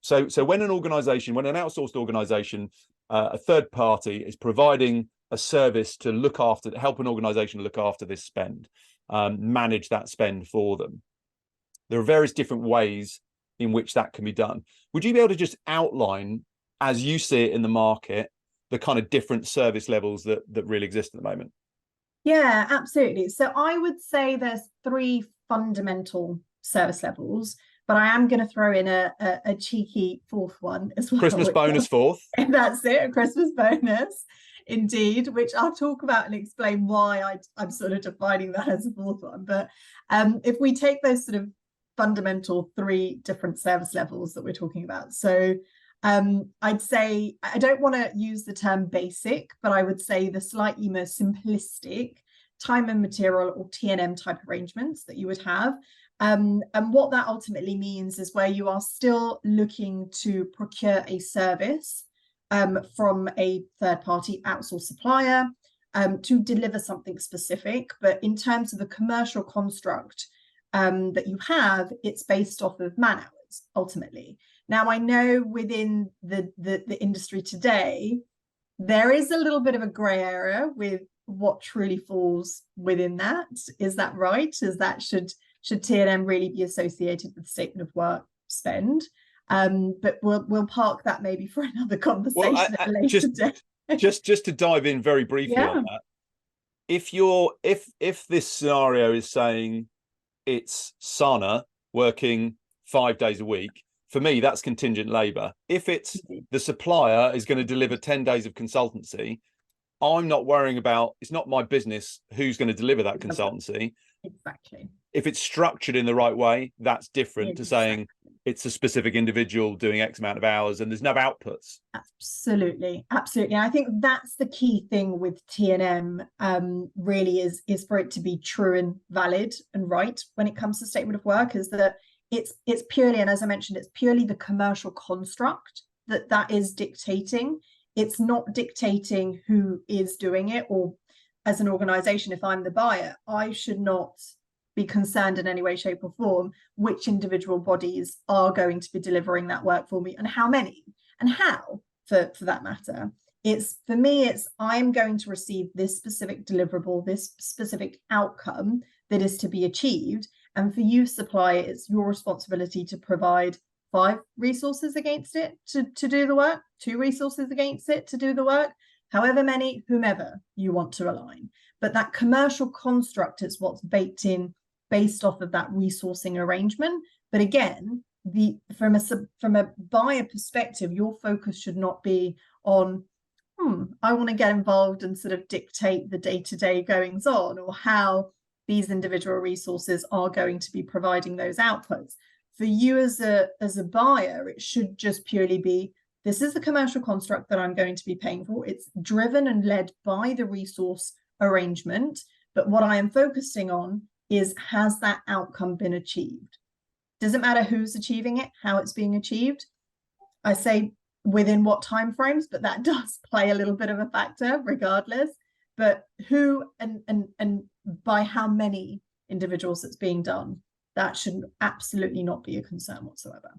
So when an outsourced organization, a third party is providing a service to help an organization look after this spend, manage that spend for them. There are various different ways in which that can be done. Would you be able to just outline, as you see it in the market, the kind of different service levels that really exist at the moment? Yeah, absolutely. So I would say there's three fundamental service levels, but I am going to throw in a cheeky fourth one as well. Christmas bonus fourth. That's it, a Christmas bonus, indeed, which I'll talk about and explain why I'm sort of defining that as a fourth one. But if we take those sort of fundamental three different service levels that we're talking about. So I'd say, I don't want to use the term basic, but I would say the slightly more simplistic time and material or T&M type arrangements that you would have. And what that ultimately means is where you are still looking to procure a service from a third-party outsourced supplier to deliver something specific. But in terms of the commercial construct that you have, it's based off of man hours, ultimately. Now, I know within the industry today, there is a little bit of a grey area with what truly falls within that. Is that right? Should T&M really be associated with statement of work spend? But we'll park that maybe for another conversation at a later date. just to dive in very briefly on that. If this scenario is saying it's Sana working 5 days a week, for me, that's contingent labor. If it's the supplier is going to deliver 10 days of consultancy, I'm not worrying about, it's not my business who's going to deliver that consultancy. Exactly. If it's structured in the right way, that's different to saying it's a specific individual doing X amount of hours and there's no outputs. Absolutely. Absolutely. And I think that's the key thing with T&M really is for it to be true and valid and right when it comes to statement of work, is that it's purely, and as I mentioned, it's purely the commercial construct that is dictating. It's not dictating who is doing it, or as an organization, if I'm the buyer, I should not be concerned in any way, shape or form which individual bodies are going to be delivering that work for me and how many and how, for that matter. For me, I'm going to receive this specific deliverable, this specific outcome that is to be achieved. And for you, supplier, it's your responsibility to provide 5 resources against it to do the work, 2 resources against it to do the work, however many, whomever you want to align. But that commercial construct is what's baked in based off of that resourcing arrangement. But again, from a buyer perspective, your focus should not be on, I want to get involved and sort of dictate the day-to-day goings on, or how these individual resources are going to be providing those outputs. For you as a buyer, it should just purely be, this is the commercial construct that I'm going to be paying for. It's driven and led by the resource arrangement. But what I am focusing on is, has that outcome been achieved? Doesn't matter who's achieving it, how it's being achieved. I say within what timeframes, but that does play a little bit of a factor regardless. But who and by how many individuals it's being done, that should absolutely not be a concern whatsoever.